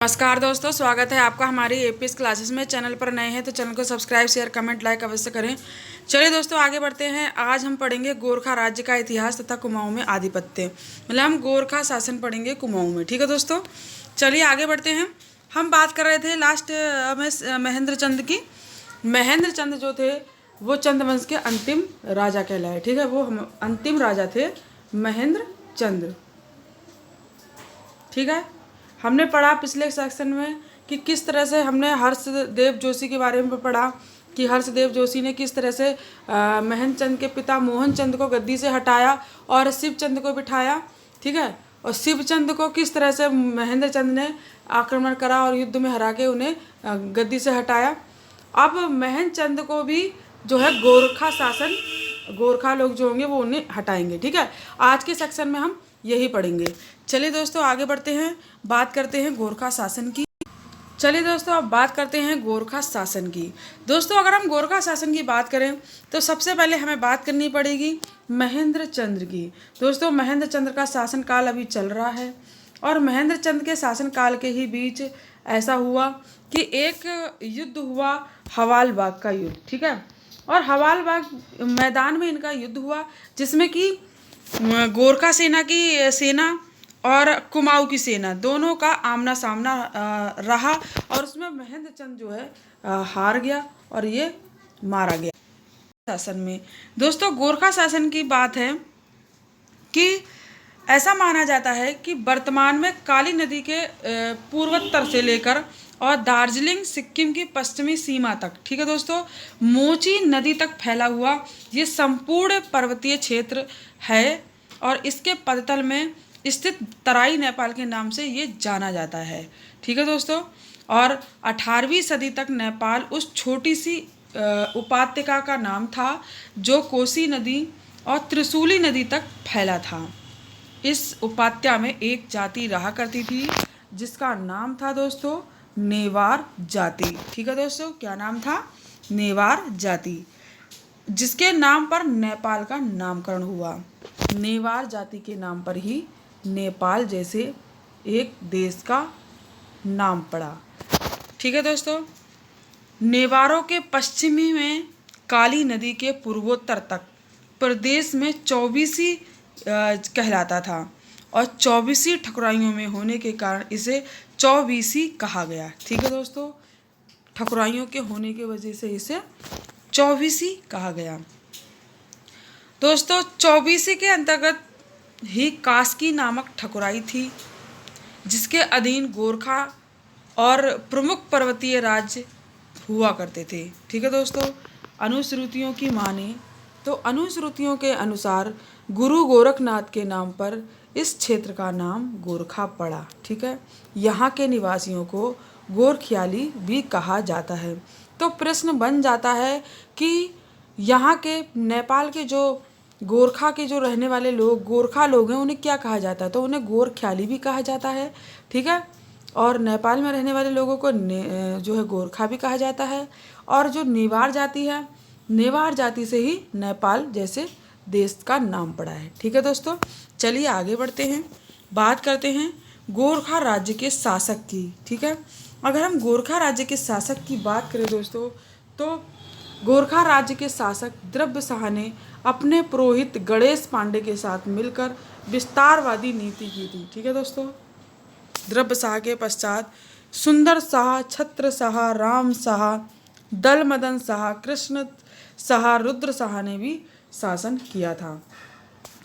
नमस्कार दोस्तों, स्वागत है आपका हमारी एपीएस क्लासेस में। चैनल पर नए हैं तो चैनल को सब्सक्राइब, शेयर, कमेंट, लाइक अवश्य करें। चलिए दोस्तों, आगे बढ़ते हैं। आज हम पढ़ेंगे गोरखा राज्य का इतिहास तथा कुमाऊं में आधिपत्य। मतलब हम गोरखा शासन पढ़ेंगे कुमाऊं में। ठीक है दोस्तों, चलिए आगे बढ़ते हैं। हम बात कर रहे थे लास्ट में महेंद्र चंद की। महेंद्र चंद जो थे वो चंद वंश के अंतिम राजा कहलाए। ठीक है, वो अंतिम राजा थे महेंद्र चंद। ठीक है, हमने पढ़ा पिछले सेक्शन में कि किस तरह से हमने हर्षदेव जोशी के बारे में पढ़ा कि हर्षदेव जोशी ने किस तरह से महेंद्र चंद के पिता मोहन चंद को गद्दी से हटाया और शिवचंद को बिठाया। ठीक है, और शिवचंद को किस तरह से महेंद्र चंद ने आक्रमण करा और युद्ध में हरा के उन्हें गद्दी से हटाया। अब महेंद्र चंद को भी जो है गोरखा शासन, गोरखा लोग जो होंगे वो उन्हें हटाएंगे। ठीक है, आज के सेक्शन में हम यही पढ़ेंगे। चलिए दोस्तों, आगे बढ़ते हैं, बात करते हैं गोरखा शासन की। चलिए दोस्तों, अब बात करते हैं गोरखा शासन की। दोस्तों, अगर हम गोरखा शासन की बात करें तो सबसे पहले हमें बात करनी पड़ेगी महेंद्र चंद्र की। दोस्तों, महेंद्र चंद्र का शासन काल अभी चल रहा है और महेंद्र चंद्र के शासन काल के ही बीच ऐसा हुआ कि एक युद्ध हुआ, हवाल बाग का युद्ध। ठीक है, और हवाल बाग मैदान में इनका युद्ध हुआ जिसमें कि गोरखा सेना की सेना और कुमाऊं की सेना दोनों का आमना सामना रहा और उसमें महेंद्र चंद जो है हार गया और ये मारा गया। शासन में दोस्तों, गोरखा शासन की बात है कि ऐसा माना जाता है कि वर्तमान में काली नदी के पूर्वोत्तर से लेकर और दार्जिलिंग सिक्किम की पश्चिमी सीमा तक, ठीक है दोस्तों, मोची नदी तक फैला हुआ ये संपूर्ण पर्वतीय क्षेत्र है और इसके पदतल में स्थित तराई नेपाल के नाम से ये जाना जाता है। ठीक है दोस्तों, और 18वीं सदी तक नेपाल उस छोटी सी उपत्यका का नाम था जो कोसी नदी और त्रिशूली नदी तक फैला था। इस उपात्या में एक जाति रहा करती थी जिसका नाम था दोस्तों नेवार जाति। ठीक है दोस्तों, क्या नाम था? नेवार जाति, जिसके नाम पर नेपाल का नामकरण हुआ। नेवार जाति के नाम पर ही नेपाल जैसे एक देश का नाम पड़ा। ठीक है दोस्तों, नेवारों के पश्चिमी में काली नदी के पूर्वोत्तर तक प्रदेश में 24 कहलाता था और 24 ठकुराइयों में होने के कारण इसे 24 कहा गया। ठीक है दोस्तों, ठकुराइयों के होने की वजह से इसे 24 कहा गया। दोस्तों, 24 के अंतर्गत ही कास्की नामक ठकुराई थी जिसके अधीन गोरखा और प्रमुख पर्वतीय राज्य हुआ करते थे। ठीक है दोस्तों, अनुश्रुतियों की माने तो अनुश्रुतियों के अनुसार गुरु गोरखनाथ के नाम पर इस क्षेत्र का नाम गोरखा पड़ा। ठीक है, यहाँ के निवासियों को गोरखियाली भी कहा जाता है। तो प्रश्न बन जाता है कि यहाँ के नेपाल के जो गोरखा के जो रहने वाले लोग गोरखा लोग हैं उन्हें क्या कहा जाता है? तो उन्हें गोरखियाली भी कहा जाता है। ठीक है, और नेपाल में रहने वाले लोगों को जो है गोरखा भी कहा जाता है। और जो नेवार जाति है, नेवार जाति से ही नेपाल जैसे देश का नाम पड़ा है। ठीक है दोस्तों, चलिए आगे बढ़ते हैं, बात करते हैं गोरखा राज्य के शासक की। ठीक है, अगर हम गोरखा राज्य के शासक की बात करें दोस्तों, तो गोरखा राज्य के शासक द्रव्य शाह ने अपने पुरोहित गणेश पांडे के साथ मिलकर विस्तारवादी नीति की थी। ठीक है दोस्तों, द्रव्य शाह के पश्चात सुंदर शाह, छत्र शाह, राम शाह, दल मदन शाह, कृष्ण शाह, रुद्र शाह ने भी शासन किया था।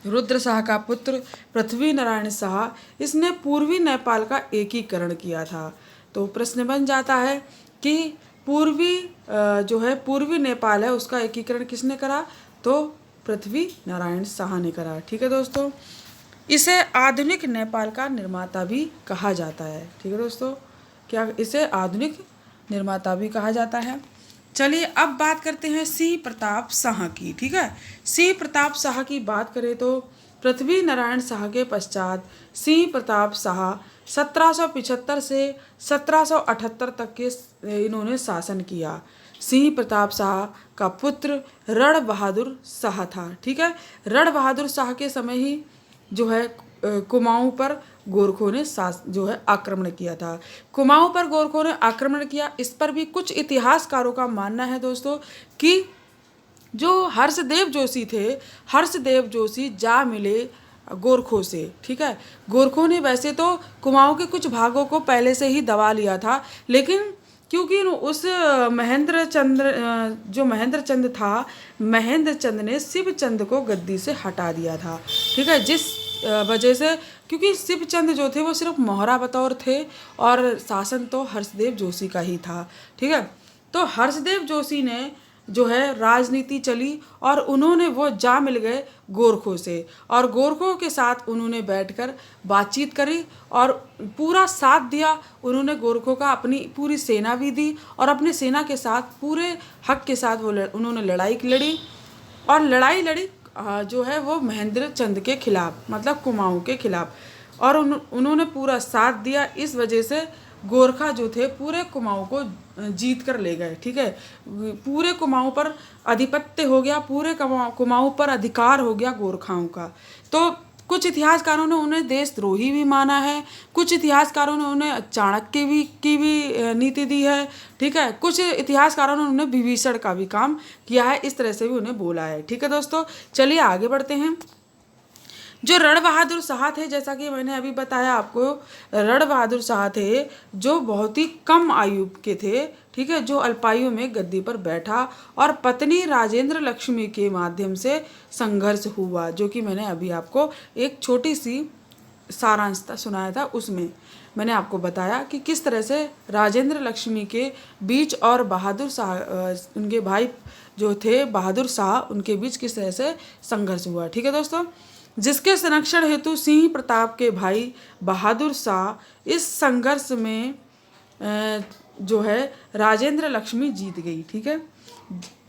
रुद्र शाह का पुत्र पृथ्वी नारायण शाह, इसने पूर्वी नेपाल का एकीकरण किया था। तो प्रश्न बन जाता है कि पूर्वी नेपाल है उसका एकीकरण किसने करा? तो पृथ्वी नारायण शाह ने करा। ठीक है दोस्तों, इसे आधुनिक नेपाल का निर्माता भी कहा जाता है। ठीक है दोस्तों, क्या इसे आधुनिक निर्माता भी कहा जाता है। चलिए अब बात करते हैं सिंह प्रताप शाह की। ठीक है, सिंह प्रताप शाह की बात करें तो पृथ्वी नारायण शाह के पश्चात सिंह प्रताप शाह 1775 से 1778 तक के इन्होंने शासन किया। सिंह प्रताप शाह का पुत्र रण बहादुर शाह था। ठीक है, रण बहादुर शाह के समय ही जो है कुमाऊं पर गोरखों ने जो है आक्रमण किया था। कुमाऊं पर गोरखों ने आक्रमण किया, इस पर भी कुछ इतिहासकारों का मानना है दोस्तों कि जो हर्षदेव जोशी थे, हर्षदेव जोशी जा मिले गोरखों से, ठीक है। गोरखों ने वैसे तो कुमाऊं के कुछ भागों को पहले से ही दबा लिया था, लेकिन क्योंकि उस महेंद्र चंद्र जो महेंद्र चंद था, महेंद्र चंद ने शिवचंद को गद्दी से हटा दिया था, ठीक है। जिस वजह से, क्योंकि शिवचंद जो थे वो सिर्फ मोहरा बतौर थे और शासन तो हर्षदेव जोशी का ही था, ठीक है। तो हर्षदेव जोशी ने जो है राजनीति चली और उन्होंने वो जा मिल गए गोरखों से, और गोरखों के साथ उन्होंने बैठकर बातचीत करी और पूरा साथ दिया। उन्होंने गोरखों का अपनी पूरी सेना भी दी और अपनी सेना के साथ पूरे हक के साथ उन्होंने लड़ाई लड़ी, और लड़ाई लड़ी जो है वो महेंद्र चंद के खिलाफ, मतलब कुमाऊं के खिलाफ, और उन्होंने पूरा साथ दिया। इस वजह से गोरखा जो थे पूरे कुमाऊं को जीत कर ले गए, ठीक है। पूरे कुमाऊं पर आधिपत्य हो गया, पूरे कुमाऊं पर अधिकार हो गया गोरखाओं का। तो कुछ इतिहासकारों ने उन्हें देशद्रोही भी माना है, कुछ इतिहासकारों ने उन्हें चाणक्य की भी नीति दी है, ठीक है। कुछ इतिहासकारों ने उन्हें विभीषण का भी काम किया है, इस तरह से भी उन्हें बोला है, ठीक है दोस्तों। चलिए आगे बढ़ते हैं। जो रण बहादुर शाह थे, जैसा कि मैंने अभी बताया आपको, रण बहादुर शाह थे जो बहुत ही कम आयु के थे, ठीक है, जो अल्पायु में गद्दी पर बैठा और पत्नी राजेंद्र लक्ष्मी के माध्यम से संघर्ष हुआ, जो कि मैंने अभी आपको एक छोटी सी सारांश सुनाया था, उसमें मैंने आपको बताया कि किस तरह से राजेंद्र लक्ष्मी के बीच और बहादुर शाह उनके भाई जो थे बहादुर शाह, उनके बीच किस तरह से संघर्ष हुआ, ठीक है दोस्तों। जिसके संरक्षण हेतु सिंह प्रताप के भाई बहादुर शाह इस संघर्ष में जो है राजेंद्र लक्ष्मी जीत गई, ठीक है।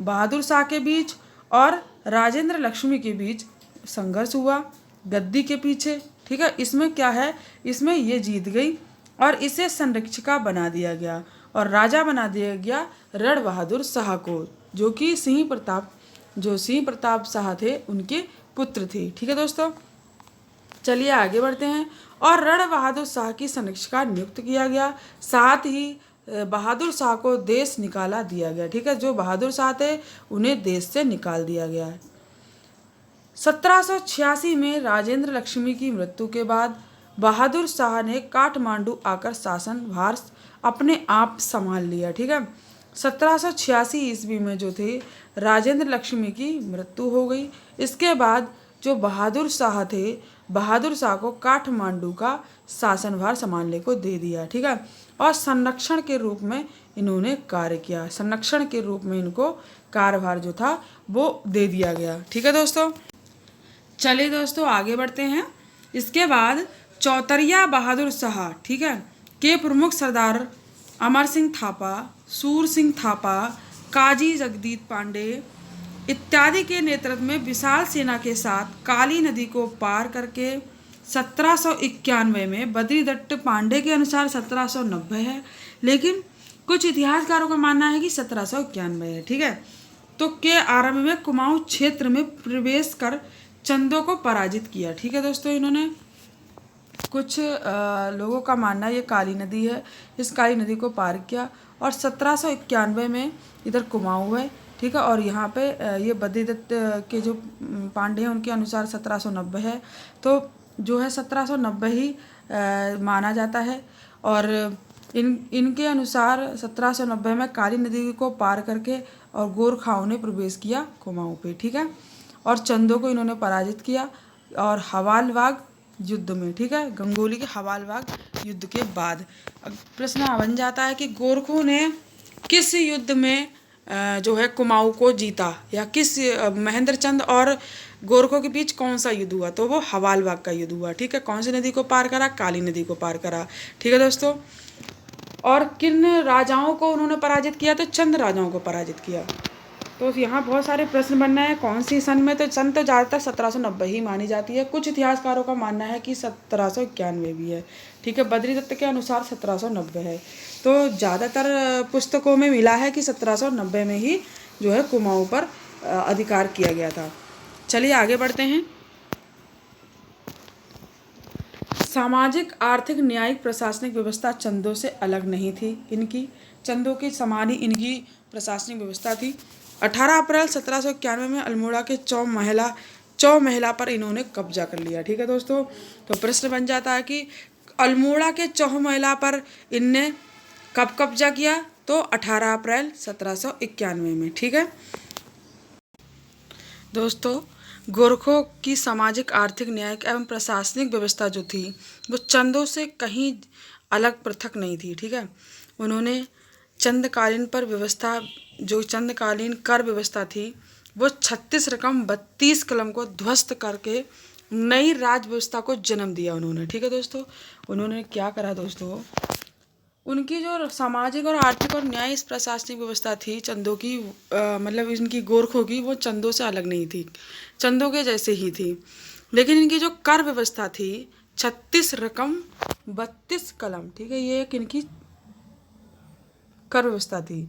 बहादुर शाह के बीच और राजेंद्र लक्ष्मी के बीच संघर्ष हुआ गद्दी के पीछे, ठीक है। इसमें क्या है, इसमें ये जीत गई और इसे संरक्षिका बना दिया गया और राजा बना दिया गया रण बहादुर शाह को, जो कि सिंह प्रताप शाह थे उनके पुत्र थे, ठीक है दोस्तों। चलिए आगे बढ़ते हैं। और रण बहादुर शाह की संरक्षिका नियुक्त किया गया, साथ ही बहादुर शाह को देश निकाला दिया गया, ठीक है। जो बहादुर शाह थे उन्हें देश से निकाल दिया गया। 1786 में राजेंद्र लक्ष्मी की मृत्यु के बाद बहादुर शाह ने काठमांडू आकर शासन भार अपने आप संभाल लिया, ठीक है। 1786 ईस्वी में जो थे राजेंद्र लक्ष्मी की मृत्यु हो गई। इसके बाद जो बहादुर शाह थे, बहादुर शाह को काठमांडू का शासनभार संभालने को दे दिया, ठीक है। और संरक्षण के रूप में इन्होंने कार्य किया, संरक्षण के रूप में इनको कार्यभार जो था वो दे दिया गया, ठीक है दोस्तों। चलिए दोस्तों आगे बढ़ते हैं। इसके बाद चौतरिया बहादुर शाह, ठीक है, के प्रमुख सरदार अमर सिंह थापा, सूर सिंह थापा, काजी जगदीप पांडे इत्यादि के नेतृत्व में विशाल सेना के साथ काली नदी को पार करके 1791 में, बद्रीदत्त पांडे के अनुसार 1790 है, लेकिन कुछ इतिहासकारों का मानना है कि 1791 है, ठीक है। तो के आरंभ में कुमाऊं क्षेत्र में प्रवेश कर चंदों को पराजित किया, ठीक है दोस्तों। इन्होंने कुछ लोगों का मानना ये काली नदी है, इस काली नदी को पार किया और 1791 में इधर कुमाऊं है, ठीक है। और यहाँ पे ये बद्रीदत्त के जो पांडे हैं उनके अनुसार 1790 है, तो जो है 1790 ही माना जाता है। और इनके अनुसार 1790 में काली नदी को पार करके और गोरखाओं ने प्रवेश किया कुमाऊं पे, ठीक है। और चंदों को इन्होंने पराजित किया और हवालबाग युद्ध में, ठीक है, गंगोली के हवालबाग युद्ध के बाद प्रश्न बन जाता है कि गोरखों ने किस युद्ध में जो है कुमाऊं को जीता, या किस महेंद्र चंद और गोरखों के बीच कौन सा युद्ध हुआ, तो वो हवालबाग का युद्ध हुआ, ठीक है। कौन सी नदी को पार करा, काली नदी को पार करा, ठीक है दोस्तों। और किन राजाओं को उन्होंने पराजित किया, तो चंद राजाओं को पराजित किया। तो यहाँ बहुत सारे प्रश्न बनना है कौन सी सन में, तो सन तो ज़्यादातर 1790 ही मानी जाती है। कुछ इतिहासकारों का मानना है कि 1791 भी है, ठीक है। बद्रीदत्त के अनुसार 1790 है, तो ज़्यादातर पुस्तकों में मिला है कि 1790 में ही जो है कुमाऊं पर अधिकार किया गया था। चलिए आगे बढ़ते हैं। सामाजिक आर्थिक न्यायिक प्रशासनिक व्यवस्था चंदों से अलग नहीं थी। इनकी चंदों के समान ही इनकी प्रशासनिक व्यवस्था थी। 18 अप्रैल 1791 में अल्मोड़ा के चौ महिला पर इन्होंने कब्जा कर लिया। ठीक है दोस्तों, तो प्रश्न बन जाता है कि अल्मोड़ा के चौ महिला पर इनने कब कब्जा किया, तो 18 अप्रैल 1791 में। ठीक है दोस्तों, गोरखों की सामाजिक आर्थिक न्यायिक एवं प्रशासनिक व्यवस्था जो थी वो चंदों से कहीं अलग पृथक नहीं थी। ठीक है, उन्होंने चंदकालीन पर व्यवस्था, जो चंदकालीन कर व्यवस्था थी, वो 36 रकम 32 कलम को ध्वस्त करके नई राज व्यवस्था को जन्म दिया उन्होंने। ठीक है दोस्तों, उन्होंने क्या करा दोस्तों, उनकी जो सामाजिक और आर्थिक और न्याय प्रशासनिक व्यवस्था थी चंदों की, मतलब इनकी गोरखों की, वो चंदों से अलग नहीं थी, चंदों के जैसे ही थी। लेकिन इनकी जो कर व्यवस्था थी 36 रकम 32 कलम, ठीक है, ये एक इनकी कर व्यवस्था थी,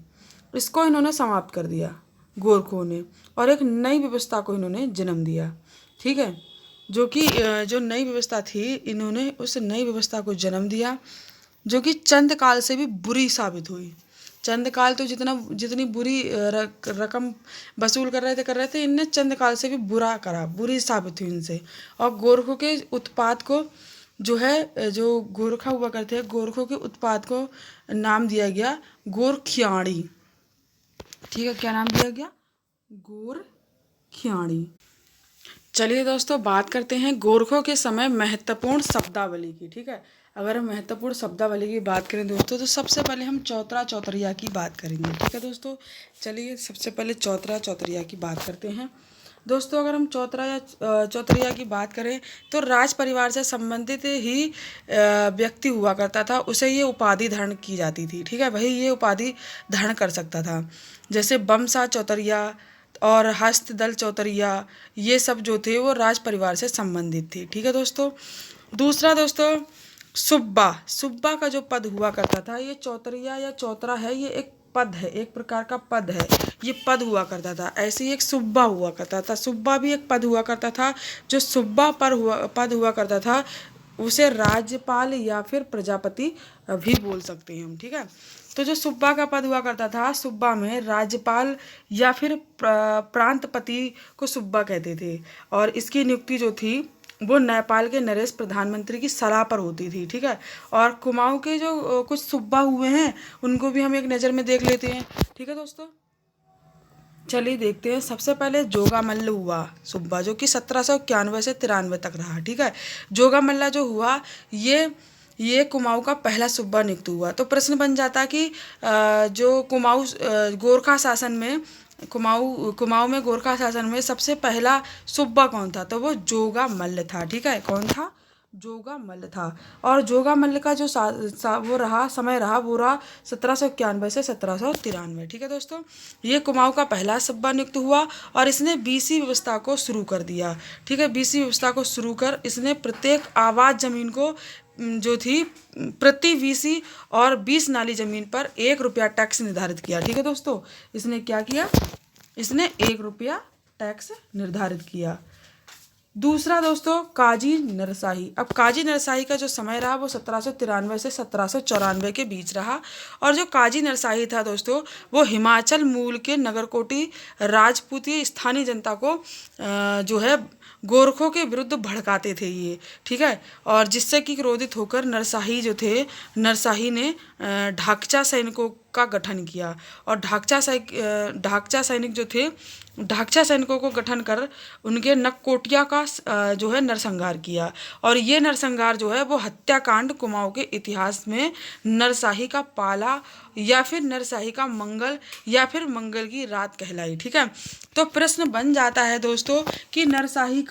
इसको इन्होंने समाप्त कर दिया गोरखों ने, और एक नई व्यवस्था को इन्होंने जन्म दिया। ठीक है, जो नई व्यवस्था थी, इन्होंने उस नई व्यवस्था को जन्म दिया जो कि चंद काल से भी बुरी साबित हुई। चंद काल तो जितनी बुरी रकम वसूल कर रहे थे, इनने चंद काल से भी बुरी साबित हुई इनसे। और गोरखों के उत्पाद को जो गोरखा हुआ करते हैं, गोरखों के उत्पाद को नाम दिया गया गोरखियाणी। ठीक है, क्या नाम दिया गया, गोरखियाणी। चलिए दोस्तों, बात करते हैं गोरखों के समय महत्वपूर्ण शब्दावली की। ठीक है, अगर हम महत्वपूर्ण शब्दावली की बात करें दोस्तों, तो सबसे पहले हम चौतरा चौतरिया की बात करेंगे। ठीक है दोस्तों, चलिए सबसे पहले चौतरा चौतरिया की बात करते हैं। दोस्तों, अगर हम चौतरा या चौतरिया की बात करें तो राज परिवार से संबंधित ही व्यक्ति हुआ करता था, उसे ये उपाधि धारण की जाती थी। ठीक है, वही ये उपाधि धारण कर सकता था। जैसे बमसा चौतरिया और हस्तदल चौतरिया, ये सब जो थे वो राज परिवार से संबंधित थे। ठीक है दोस्तों, दूसरा दोस्तों सुब्बा का जो पद हुआ करता था, ये चौतरिया या चौतरा है, ये एक पद है, एक प्रकार का पद है, ये पद हुआ करता था। ऐसे ही एक सुब्बा हुआ करता था, सुब्बा भी एक पद हुआ करता था। जो सुब्बा पद हुआ करता था उसे राज्यपाल या फिर प्रजापति भी बोल सकते हैं हम। ठीक है, तो जो सुब्बा का पद हुआ करता था, सुब्बा में राज्यपाल या फिर प्रांतपति को सुब्बा कहते थे, और इसकी नियुक्ति जो थी वो नेपाल के नरेश प्रधानमंत्री की सलाह पर होती थी। ठीक है, और कुमाऊं के जो कुछ सुब्बा हुए हैं उनको भी हम एक नज़र में देख लेते हैं। ठीक है दोस्तों, चलिए देखते हैं। सबसे पहले जोगा मल्ल हुआ सुब्बा, जो कि 1791 से 93 तक रहा। ठीक है, जोगा मल्ला जो हुआ ये कुमाऊं का पहला सुब्बा नियुक्त हुआ। तो प्रश्न बन जाता कि जो गोरखा शासन में कुमाऊं में गोरखा शासन में सबसे पहला सुब्बा कौन था, तो वो जोगा मल्ल था। ठीक है, कौन था, जोगा मल्ल था। और जोगा मल्ल का जो समय रहा वो रहा 1791 से 1793। ठीक है दोस्तों, ये कुमाऊं का पहला सुब्बा नियुक्त हुआ और इसने बीसी व्यवस्था को शुरू कर दिया। ठीक है, बीसी व्यवस्था को शुरू कर इसने प्रत्येक आवाज जमीन को जो थी प्रति बीसी और 20 नाली जमीन पर 1 रुपया टैक्स निर्धारित किया। ठीक है दोस्तों, इसने क्या किया, इसने 1 रुपया टैक्स निर्धारित किया। दूसरा दोस्तों काजी नरसाही। अब काजी नरसाही का जो समय रहा वो 1793 से 1794 के बीच रहा। और जो काजी नरसाही था दोस्तों, वो हिमाचल मूल के नगरकोटी राजपूती स्थानीय जनता को जो है गोरखों के विरुद्ध भड़काते थे ये। ठीक है, और जिससे कि क्रोधित होकर नरसाही ने ढाकचा सैनिकों का गठन किया। और ढाकचा सैनिक जो थे, ढाकचा सैनिकों को गठन कर उनके नक्कोटिया का जो है नरसंहार किया। और ये नरसंहार जो है वो हत्याकांड कुमाऊं के इतिहास में नरसाही का पाला या फिर नरसाही का मंगल या फिर मंगल की रात कहलाई। ठीक है, तो प्रश्न बन जाता है दोस्तों कि नरसाही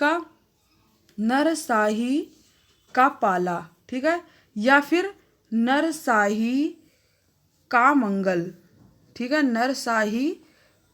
का पाला, ठीक है, या फिर नरसाही का मंगल। ठीक है, नरसाही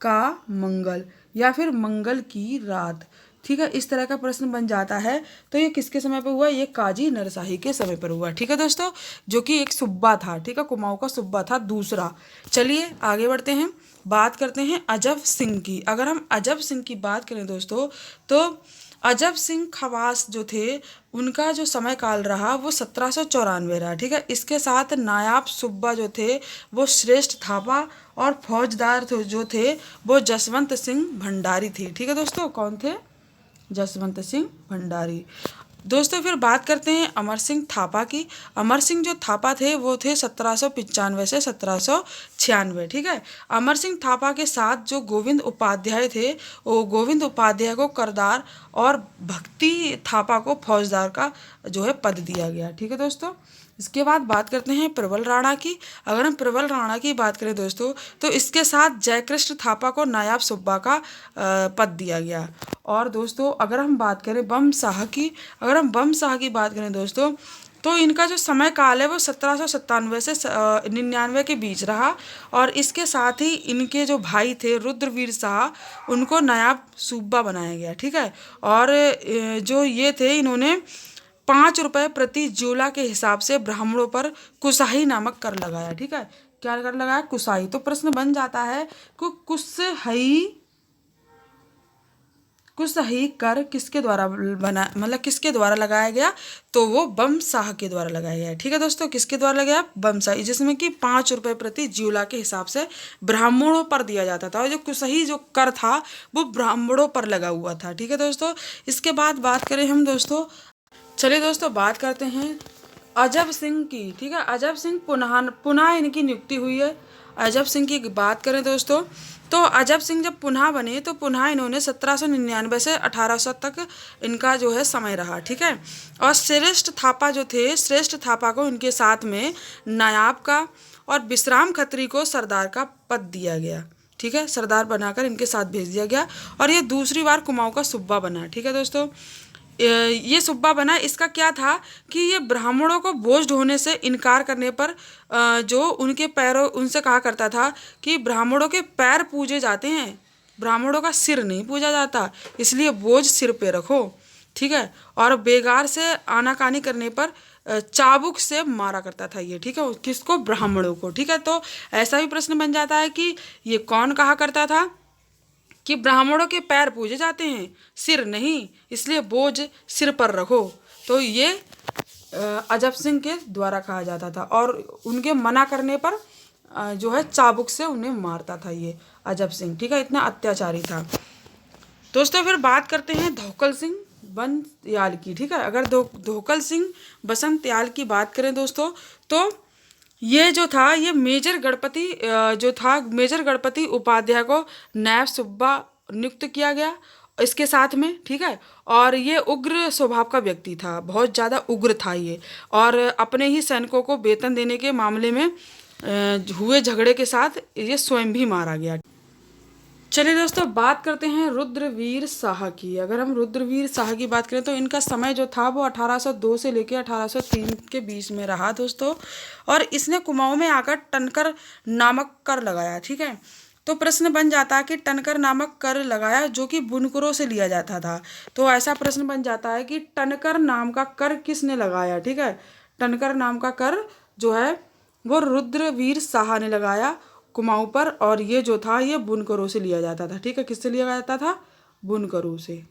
का मंगल या फिर मंगल की रात। ठीक है, इस तरह का प्रश्न बन जाता है। तो ये किसके समय पर हुआ, ये काजी नरसाही के समय पर हुआ। ठीक है दोस्तों, जो कि एक सुब्बा था। ठीक है, कुमाऊं का सुब्बा था दूसरा। चलिए आगे बढ़ते हैं, बात करते हैं अजब सिंह की। अगर हम अजब सिंह की बात करें दोस्तों, तो अजब सिंह खवास जो थे उनका जो समय काल रहा वो 1794 रहा। ठीक है, इसके साथ नायाब सुब्बा जो थे वो श्रेष्ठ थापा और फौजदार जो थे वो जसवंत सिंह भंडारी थे। ठीक है दोस्तों, कौन थे? जसवंत सिंह भंडारी। दोस्तों फिर बात करते हैं अमर सिंह थापा की। अमर सिंह जो थापा थे वो थे 1795 से 1796। ठीक है, अमर सिंह थापा के साथ जो गोविंद उपाध्याय थे वो गोविंद उपाध्याय को करदार और भक्ति थापा को फौजदार का जो है पद दिया गया। ठीक है दोस्तों, इसके बाद बात करते हैं प्रबल राणा की। अगर हम प्रबल राणा की बात करें दोस्तों तो इसके साथ जयकृष्ण थापा को नायाब सुब्बा का पद दिया गया। और दोस्तों अगर हम बात करें बम शाह की, अगर हम बम शाह की बात करें दोस्तों तो इनका जो समय काल है वो 1797 से 99 के बीच रहा। और इसके साथ ही इनके जो भाई थे रुद्रवीर शाह उनको नायाब सूबा बनाया गया। ठीक है, और जो ये थे इन्होंने 5 रुपये प्रति जोला के हिसाब से ब्राह्मणों पर कुसाही नामक कर लगाया। ठीक है, क्या कर लगाया? कुसाही। तो प्रश्न बन जाता है कि कुसाही कर किसके द्वारा बना, मतलब किसके द्वारा लगाया गया? तो वो बम शाह के द्वारा लगाया गया। ठीक है दोस्तों, किसके द्वारा लगाया? बम शाह, जिसमें कि 5 रुपये प्रति ज्यूला के हिसाब से ब्राह्मणों पर दिया जाता था। और जो कुसाही जो कर था वो ब्राह्मणों पर लगा हुआ था। ठीक है दोस्तों, इसके बाद बात करें हम दोस्तों, चलिए दोस्तों बात करते हैं अजब सिंह की। ठीक है, अजब सिंह पुनः इनकी नियुक्ति हुई है। अजब सिंह की बात करें दोस्तों तो अजब सिंह जब पुनः बने तो पुनः इन्होंने 1799 से 1800 तक इनका जो है समय रहा। ठीक है, और श्रेष्ठ थापा जो थे, श्रेष्ठ थापा को इनके साथ में नायाब का और विश्राम खत्री को सरदार का पद दिया गया। ठीक है, सरदार बनाकर इनके साथ भेज दिया गया और ये दूसरी बार कुमाऊं का सुब्बा बना। ठीक है दोस्तों, ये सुब्बा बना। इसका क्या था कि ये ब्राह्मणों को बोझ ढोने से इनकार करने पर जो उनके पैरों उनसे कहा करता था कि ब्राह्मणों के पैर पूजे जाते हैं, ब्राह्मणों का सिर नहीं पूजा जाता, इसलिए बोझ सिर पे रखो। ठीक है, और बेगार से आनाकानी करने पर चाबुक से मारा करता था ये। ठीक है, किसको? ब्राह्मणों को। ठीक है, तो ऐसा भी प्रश्न बन जाता है कि ये कौन कहा करता था कि ब्राह्मणों के पैर पूजे जाते हैं, सिर नहीं, इसलिए बोझ सिर पर रखो। तो ये अजब सिंह के द्वारा कहा जाता था और उनके मना करने पर जो है चाबुक से उन्हें मारता था ये अजब सिंह। ठीक है, इतना अत्याचारी था। दोस्तों फिर बात करते हैं धोकल सिंह बंतयाल की। ठीक है, अगर धोकल सिंह बसंतयाल की बात करें दोस्तों तो ये जो था ये मेजर गणपति उपाध्याय को नायब सुब्बा नियुक्त किया गया इसके साथ में। ठीक है, और ये उग्र स्वभाव का व्यक्ति था, बहुत ज़्यादा उग्र था ये, और अपने ही सैनिकों को वेतन देने के मामले में हुए झगड़े के साथ ये स्वयं भी मारा गया। चलिए दोस्तों बात करते हैं रुद्रवीर शाह की। अगर हम रुद्रवीर शाह की बात करें तो इनका समय जो था वो 1802 से लेकर 1803 के बीच में रहा दोस्तों, और इसने कुमाऊं में आकर टनकर नामक कर लगाया। ठीक है, तो प्रश्न बन जाता है कि टनकर नामक कर लगाया जो कि बुनकरों से लिया जाता था। तो ऐसा प्रश्न बन जाता है कि टनकर नाम का कर किसने लगाया? ठीक है, टनकर नाम का कर जो है वो रुद्रवीर शाह ने लगाया कुमाऊं पर, और ये जो था ये बुनकरों से लिया जाता था। ठीक है, किससे लिया जाता था? बुनकरों से।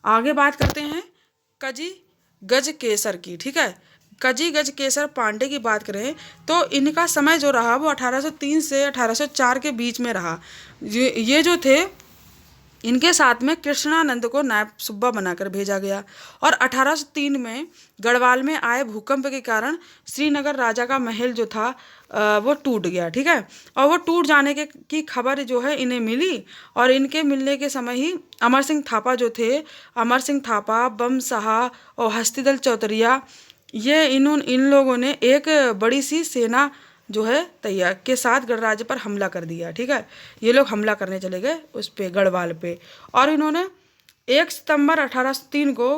आगे बात करते हैं कजी गज केसर की। ठीक है, कजी गज केसर पांडे की बात करें तो इनका समय जो रहा वो 1803 से 1804 के बीच में रहा। ये जो थे इनके साथ में कृष्णानंद को नायब सुब्बा बनाकर भेजा गया। और 1803 में गढ़वाल में आए भूकंप के कारण श्रीनगर राजा का महल जो था वो टूट गया। ठीक है, और वो टूट जाने की खबर जो है इन्हें मिली, और इनके मिलने के समय ही अमर सिंह थापा जो थे, अमर सिंह थापा, बम शाह और हस्तीदल चौतरिया, ये इन लोगों ने एक बड़ी सी सेना जो है तैयार के साथ गणराज्य पर हमला कर दिया। ठीक है, ये लोग हमला करने चले गए उस पे गढ़वाल पे, और इन्होंने 1 सितंबर 1803 को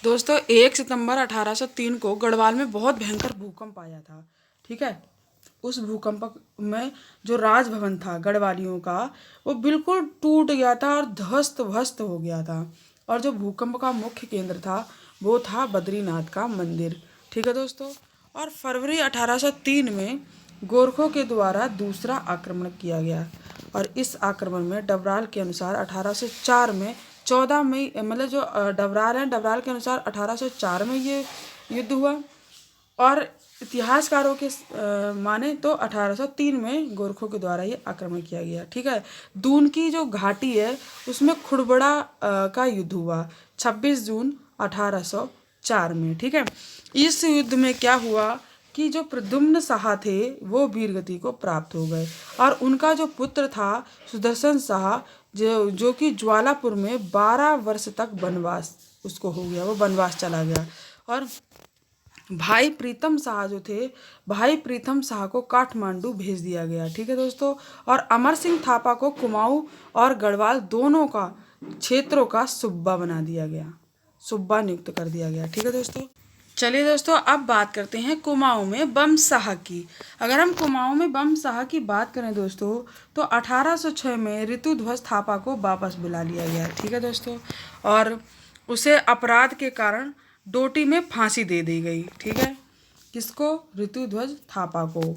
दोस्तों 1 सितंबर 1803 को गढ़वाल में बहुत भयंकर भूकंप आया था। ठीक है, उस भूकंप में जो राजभवन था गढ़वालियों का वो बिल्कुल टूट गया था और ध्वस्त भस्त हो गया था, और जो भूकंप का मुख्य केंद्र था वो था बद्रीनाथ का मंदिर। ठीक है दोस्तों, और फरवरी 1803 में गोरखों के द्वारा दूसरा आक्रमण किया गया। और इस आक्रमण में डबराल के अनुसार 1804 में 14 मई मतलब जो डबराल हैं, डबराल के अनुसार 1804 में ये युद्ध हुआ और इतिहासकारों के माने तो 1803 में गोरखों के द्वारा ये आक्रमण किया गया। ठीक है। दून की जो घाटी है उसमें खुड़बड़ा का युद्ध हुआ 26 जून 1804 में। ठीक है। इस युद्ध में क्या हुआ कि जो प्रद्युम्न शाह थे वो वीरगति को प्राप्त हो गए और उनका जो पुत्र था सुदर्शन शाह जो कि ज्वालापुर में 12 वर्ष तक वनवास उसको हो गया, वो वनवास चला गया। और भाई प्रीतम शाह जो थे, भाई प्रीतम शाह को काठमांडू भेज दिया गया। ठीक है दोस्तों। और अमर सिंह थापा को कुमाऊं और गढ़वाल दोनों का क्षेत्रों का सूबा बना दिया गया, सूबा नियुक्त कर दिया गया। ठीक है दोस्तों। चलिए दोस्तों अब बात करते हैं कुमाऊं में बम शाह की। अगर हम कुमाऊं में बम शाह की बात करें दोस्तों तो 1806 में ऋतुध्वज थापा को वापस बुला लिया गया। ठीक है दोस्तों। और उसे अपराध के कारण डोटी में फांसी दे दी गई। ठीक है। किसको? ऋतुध्वज थापा को।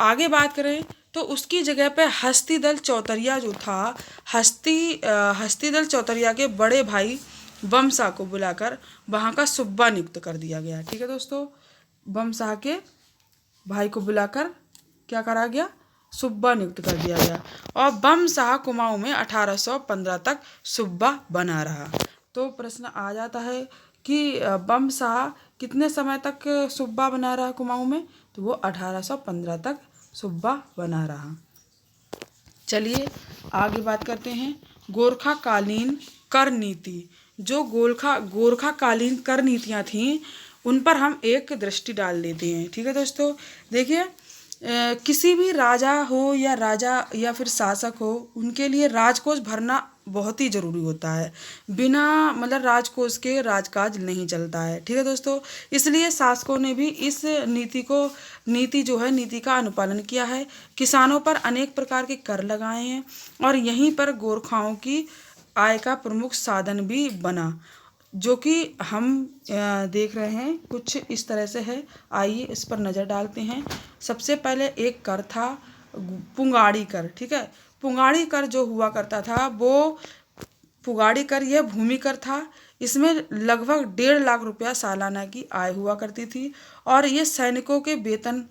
आगे बात करें तो उसकी जगह पे हस्तीदल चौतरिया जो था, हस्तीदल चौतरिया के बड़े भाई बमशाह को बुलाकर वहाँ का सूबा नियुक्त कर दिया गया। ठीक है दोस्तों। बमशाह के भाई को बुलाकर क्या करा गया? सूबा नियुक्त कर दिया गया। और बमशाह कुमाऊं में 1815 तक सूबा बना रहा। तो प्रश्न आ जाता है कि बमशाह कितने समय तक सूबा बना रहा कुमाऊं में? तो वो 1815 तक सूबा बना रहा। चलिए आगे बात करते हैं गोरखाकालीन कर नीति। जो गोरखाकालीन कर नीतियाँ थीं उन पर हम एक दृष्टि डाल देते हैं। ठीक है दोस्तों। देखिए किसी भी राजा हो या फिर शासक हो, उनके लिए राजकोष भरना बहुत ही ज़रूरी होता है। बिना मतलब राजकोष के राजकाज नहीं चलता है। ठीक है दोस्तों। इसलिए शासकों ने भी इस नीति का अनुपालन किया है। किसानों पर अनेक प्रकार के कर लगाए हैं और यहीं पर गोरखाओं की आय का प्रमुख साधन भी बना, जो कि हम देख रहे हैं कुछ इस तरह से है। आइए इस पर नज़र डालते हैं। सबसे पहले एक कर था पुंगाड़ी कर। ठीक है। पुंगाड़ी कर जो हुआ करता था वो पुंगाड़ी कर यह भूमि कर था। इसमें लगभग 1.5 लाख रुपया सालाना की आय हुआ करती थी और ये सैनिकों के वेतन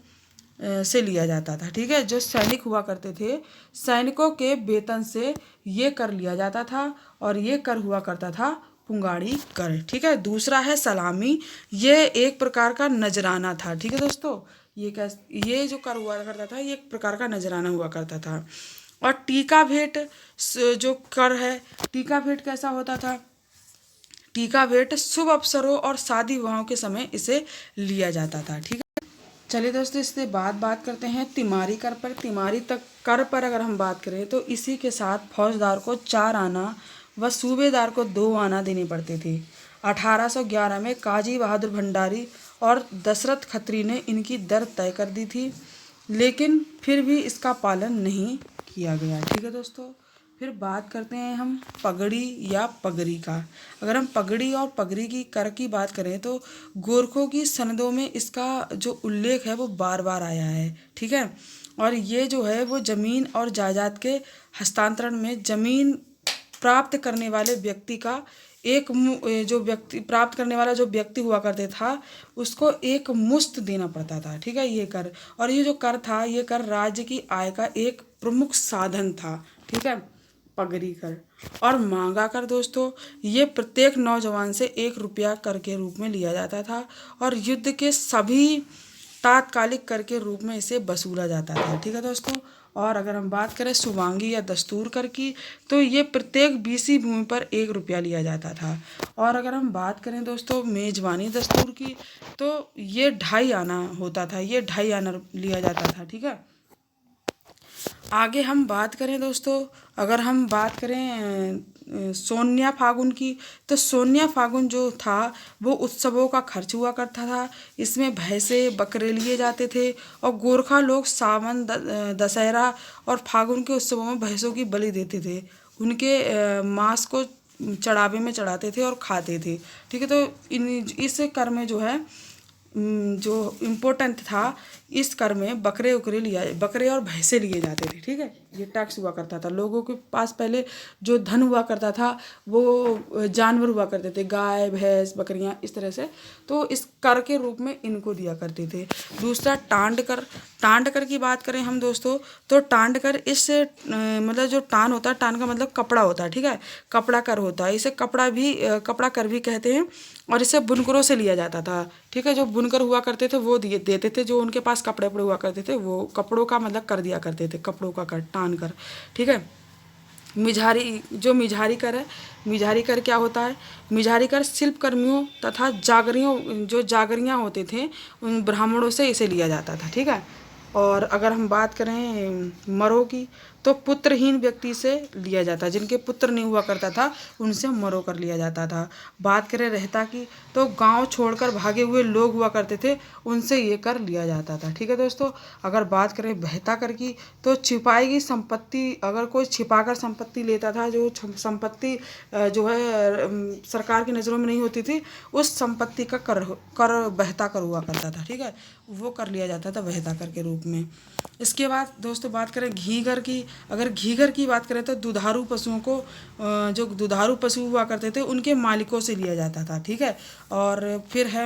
से लिया जाता था। ठीक है। जो सैनिक हुआ करते थे, सैनिकों के वेतन से ये कर लिया जाता था और ये कर हुआ करता था पुंगाड़ी कर। ठीक है। दूसरा है सलामी। ये एक प्रकार का नजराना था। ठीक है दोस्तों। ये जो कर हुआ करता था ये एक प्रकार का नजराना हुआ करता था। और टीका भेंट जो कर है, टीका भेंट कैसा होता था? टीका भेंट शुभ अवसरों और शादी विवाहों के समय इसे लिया जाता था। ठीक है। चलिए दोस्तों इसके बाद बात करते हैं तिमारी कर पर। तिमारी तक कर पर अगर हम बात करें तो इसी के साथ फौजदार को 4 आना व सूबेदार को 2 आना देने पड़ते थे। 1811 में काजी बहादुर भंडारी और दशरथ खत्री ने इनकी दर तय कर दी थी, लेकिन फिर भी इसका पालन नहीं किया गया। ठीक है दोस्तों। फिर बात करते हैं हम पगड़ी या पगड़ी का। अगर हम पगड़ी और पगड़ी की कर की बात करें तो गोरखों की सनदों में इसका जो उल्लेख है वो बार बार आया है। ठीक है। और ये जो है वो ज़मीन और जायदाद के हस्तांतरण में ज़मीन प्राप्त करने वाले व्यक्ति का प्राप्त करने वाला जो व्यक्ति हुआ करते था उसको एक मुश्त देना पड़ता था। ठीक है। ये कर, और ये जो कर था ये कर राज्य की आय का एक प्रमुख साधन था। ठीक है। पगड़ी कर। और मांगा कर दोस्तों, ये प्रत्येक नौजवान से 1 रुपया कर के रूप में लिया जाता था और युद्ध के सभी तात्कालिक कर के रूप में इसे वसूला जाता था। ठीक है दोस्तों। और अगर हम बात करें सुवांगी या दस्तूर कर की तो ये प्रत्येक बीसी भूमि पर 1 रुपया लिया जाता था। और अगर हम बात करें दोस्तों मेजबानी दस्तूर की तो ये 2.5 आना होता था, ये 2.5 आना लिया जाता था। ठीक है। आगे हम बात करें दोस्तों, अगर हम बात करें सोनिया फागुन की तो सोनिया फागुन जो था वो उत्सवों का खर्च हुआ करता था। इसमें भैंसे बकरे लिए जाते थे और गोरखा लोग सावन दशहरा और फागुन के उत्सवों में भैंसों की बलि देते थे। उनके मांस को चढ़ावे में चढ़ाते थे और खाते थे। ठीक है। तो इस कर में जो है जो इम्पोर्टेंट था, इस कर में बकरे और भैंसे लिए जाते थे। ठीक है, ये टैक्स हुआ करता था। लोगों के पास पहले जो धन हुआ करता था वो जानवर हुआ करते थे, गाय भैंस बकरियां इस तरह से, तो इस कर के रूप में इनको दिया करते थे। दूसरा टांड कर की बात करें हम दोस्तों, तो टांड कर इस मतलब जो टान होता है, टान का मतलब कपड़ा होता है। ठीक है, कपड़ा कर होता है, इसे कपड़ा कर भी कहते हैं, और इसे बुनकरों से लिया जाता था। ठीक है, जो बुनकर हुआ करते थे वो देते थे, जो उनके पास कपड़े हुआ करते थे वो कपड़ों का मतलब कर दिया करते थे, कपड़ों का कर, टान कर। ठीक है, मिझारी कर है, मिझारी कर क्या होता है? मिझारी कर शिल्प कर्मियों तथा जागरियाँ होते थे, उन ब्राह्मणों से इसे लिया जाता था। ठीक है, और अगर हम बात करें मरों की, तो पुत्रहीन व्यक्ति से लिया जाता, जिनके पुत्र नहीं हुआ करता था उनसे मरो कर लिया जाता था। बात करें रहता की, तो गांव छोड़कर भागे हुए लोग हुआ करते थे, उनसे ये कर लिया जाता था। ठीक है दोस्तों, अगर बात करें बहता कर की, तो छिपाई गई संपत्ति, अगर कोई छिपाकर संपत्ति लेता था, जो संपत्ति जो है सरकार की नज़रों में नहीं होती थी, उस संपत्ति का कर बहता कर हुआ करता था। ठीक है, वो कर लिया जाता था बहता कर के रूप में। इसके बाद दोस्तों बात करें घीघर की, अगर घीघर की बात करें तो दुधारू पशुओं को, जो दुधारू पशु हुआ करते थे उनके मालिकों से लिया जाता था। ठीक है, और फिर है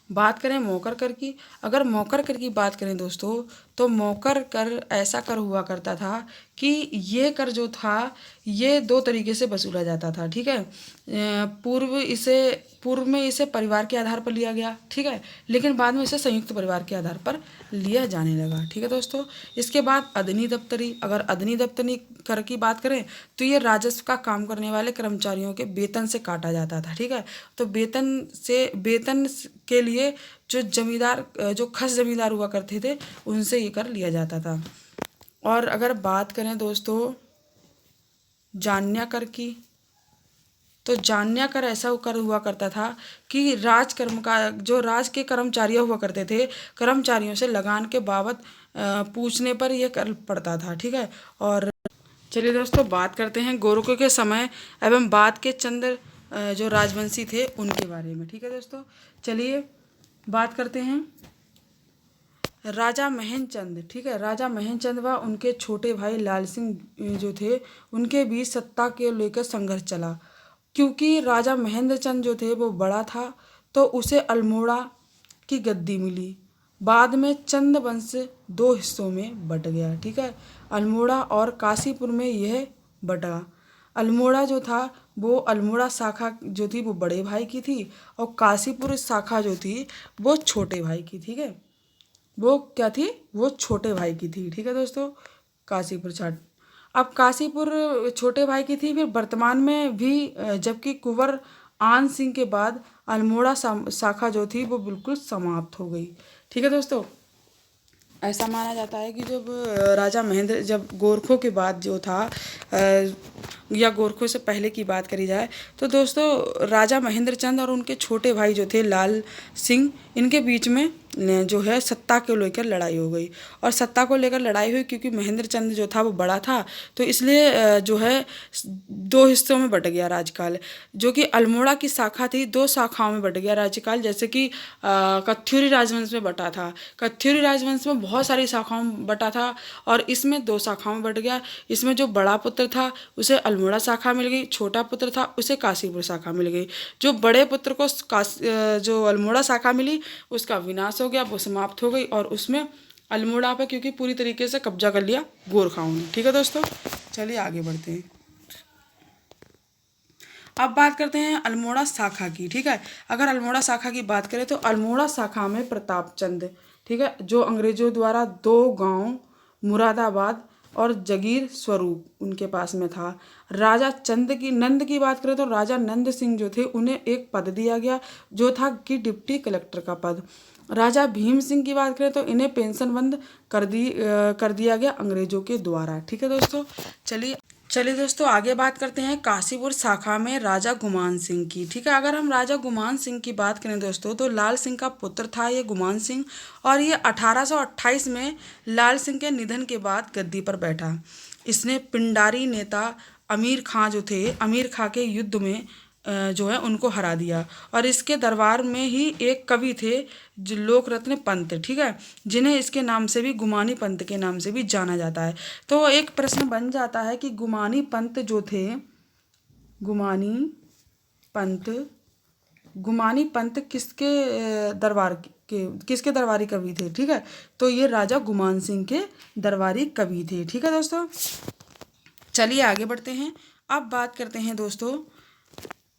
बात करें मौकर कर की, अगर मौकर कर की बात करें दोस्तों, तो मौकर कर ऐसा कर हुआ करता था कि ये कर जो था ये दो तरीके से वसूला जाता था। ठीक है, पूर्व में इसे परिवार के आधार पर लिया गया। ठीक है, लेकिन बाद में इसे संयुक्त परिवार के आधार पर लिया जाने लगा। ठीक है दोस्तों, इसके बाद अदनी दफ्तरी, अगर अदनी दफ्तरी कर की बात करें तो ये राजस्व का काम करने वाले कर्मचारियों के वेतन से काटा जाता था। ठीक है, तो वेतन के लिए जो खस जमींदार हुआ करते थे उनसे ये कर लिया जाता था। और अगर बात करें दोस्तों जान्या कर की, तो जान्या कर ऐसा कर हुआ करता था कि राज के कर्मचारी हुआ करते थे, कर्मचारियों से लगान के बाबत पूछने पर यह कर पड़ता था। ठीक है, और चलिए दोस्तों बात करते हैं गोरखों के समय एवं बाद के चंद जो राजवंशी थे उनके बारे में। ठीक है दोस्तों, चलिए बात करते हैं राजा महेंद्रचंद। ठीक है, राजा महेंद्रचंद व उनके छोटे भाई लाल सिंह जो थे उनके बीच सत्ता के लेकर संघर्ष चला। क्योंकि राजा महेंद्रचंद जो थे वो बड़ा था, तो उसे अल्मोड़ा की गद्दी मिली। बाद में चंद वंश दो हिस्सों में बट गया। ठीक है, अल्मोड़ा और काशीपुर में यह बटा। अल्मोड़ा जो था वो अल्मोड़ा शाखा जो थी वो बड़े भाई की थी, और काशीपुर शाखा जो थी वो छोटे भाई की। ठीक है, वो क्या थी? वो छोटे भाई की थी। ठीक है दोस्तों, काशीपुर छाट अब काशीपुर छोटे भाई की थी, फिर वर्तमान में भी, जबकि कुंवर आन सिंह के बाद अल्मोड़ा शाखा जो थी वो बिल्कुल समाप्त हो गई। ठीक है दोस्तों, ऐसा माना जाता है कि जब गोरखों के बाद जो था, या गोरखों से पहले की बात करी जाए तो दोस्तों राजा महेंद्रचंद और उनके छोटे भाई जो थे लाल सिंह, इनके बीच में जो है सत्ता को लेकर लड़ाई हो गई। और सत्ता को लेकर लड़ाई हुई क्योंकि महेंद्रचंद जो था वो बड़ा था, तो इसलिए जो है दो हिस्सों में बट गया राज्यकाल। जो कि अल्मोड़ा की शाखा थी, दो शाखाओं में बट गया राज्यकाल। जैसे कि कत्यूरी राजवंश में बटा था, कत्यूरी राजवंश में बहुत सारी शाखाओं में बटा था, और इसमें दो शाखाओं में बट गया। इसमें जो बड़ा पुत्र था उसे अल्मोड़ा शाखा मिल गई, छोटा पुत्र था उसे काशीपुर शाखा मिल गई। जो बड़े पुत्र को जो अल्मोड़ा शाखा मिली उसका विनाश हो गया, वो समाप्त हो गई, और उसमें अल्मोड़ा पे क्योंकि पूरी तरीके से कब्जा कर लिया गोरखाओं ने। ठीक है दोस्तों, चलिए आगे बढ़ते हैं। अब बात करते हैं अल्मोड़ा शाखा की। ठीक है, अगर अल्मोड़ा शाखा की बात करें तो अल्मोड़ा शाखा में प्रतापचंद, ठीक है, जो अंग्रेजों द्वारा दो गांव मुरादाबाद और जगीर स्वरूप उनके पास में था। राजा नंद की बात करें तो राजा नंद सिंह जो थे उन्हें एक पद दिया गया जो था कि डिप्टी कलेक्टर का पद। राजा भीम सिंह की बात करें तो इन्हें पेंशन बंद कर दिया गया अंग्रेजों के द्वारा। ठीक है दोस्तों, चलिए दोस्तों आगे बात करते हैं काशीपुर शाखा में राजा गुमान सिंह की। ठीक है, अगर हम राजा गुमान सिंह की बात करें दोस्तों तो लाल सिंह का पुत्र था ये गुमान सिंह, और ये 1828 में लाल सिंह के निधन के बाद गद्दी पर बैठा। इसने पिंडारी नेता अमीर खां जो थे, अमीर खां के युद्ध में जो है उनको हरा दिया। और इसके दरबार में ही एक कवि थे जो लोकरत्न पंत, ठीक है, जिन्हें इसके नाम से भी गुमानी पंत के नाम से भी जाना जाता है। तो एक प्रश्न बन जाता है कि गुमानी पंत जो थे, गुमानी पंत, गुमानी पंत किसके दरबार के, किसके दरबारी कवि थे, ठीक है, तो ये राजा गुमान सिंह के दरबारी कवि थे। ठीक है दोस्तों, चलिए आगे बढ़ते हैं। अब बात करते हैं दोस्तों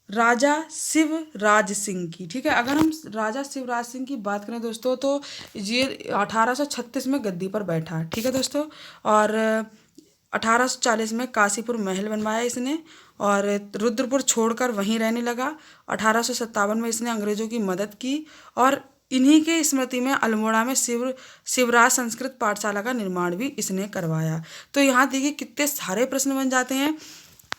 राजा शिवराज सिंह की। ठीक है, अगर हम राजा शिवराज सिंह की बात करें दोस्तों तो ये 1836 में गद्दी पर बैठा। ठीक है दोस्तों, और 1840 में काशीपुर महल बनवाया इसने और रुद्रपुर छोड़कर वहीं रहने लगा। 1857 में इसने अंग्रेजों की मदद की और इन्हीं के स्मृति में अल्मोड़ा में शिवराज संस्कृत पाठशाला का निर्माण भी इसने करवाया। तो यहाँ देखिए कितने सारे प्रश्न बन जाते हैं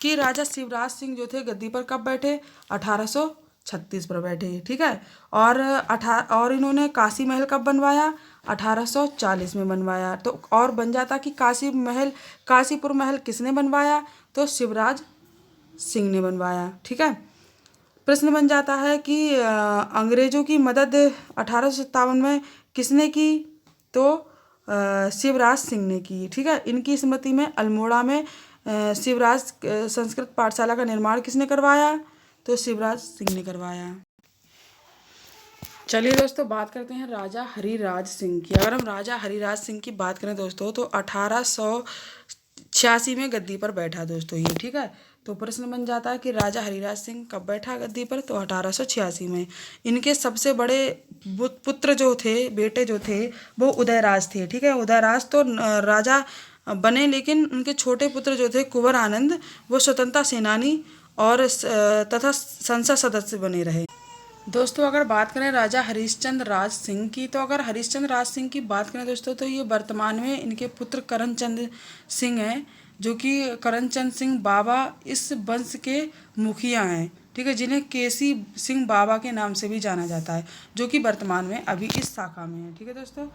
कि राजा शिवराज सिंह जो थे गद्दी पर कब बैठे, 1836 पर बैठे। ठीक है, और इन्होंने काशी महल कब बनवाया, 1840 में बनवाया। तो और बन जाता कि काशीपुर महल किसने बनवाया, तो शिवराज सिंह ने बनवाया। ठीक है, प्रश्न बन जाता है कि अंग्रेजों की मदद 1857 में किसने की, तो शिवराज सिंह ने की। ठीक है, इनकी स्मृति में अल्मोड़ा में शिवराज संस्कृत पाठशाला का निर्माण किसने करवाया, तो शिवराज सिंह ने करवाया। चलिए दोस्तों बात करते हैं राजा हरिराज सिंह की। अगर हम राजा हरिराज सिंह की बात करें दोस्तों तो 1886 में गद्दी पर बैठा दोस्तों ये। ठीक है, तो प्रश्न बन जाता है कि राजा हरिराज सिंह कब बैठा गद्दी पर, तो 1886 में। इनके सबसे बड़े पुत्र जो थे, बेटे जो थे, वो उदयराज थे। ठीक है, उदयराज तो राजा बने, लेकिन उनके छोटे पुत्र जो थे कुंवर आनंद, वो स्वतंत्रता सेनानी और तथा संसद सदस्य बने रहे। दोस्तों अगर बात करें राजा हरिश्चंद्र राज सिंह की, तो अगर हरिश्चंद्र राज सिंह की बात करें दोस्तों तो ये वर्तमान में इनके पुत्र करमचंद सिंह हैं, जो कि करमचंद सिंह बाबा इस वंश के मुखिया हैं। ठीक है, जिन्हें केसी सिंह बाबा के नाम से भी जाना जाता है, जो कि वर्तमान में अभी इस शाखा में है। ठीक है दोस्तों,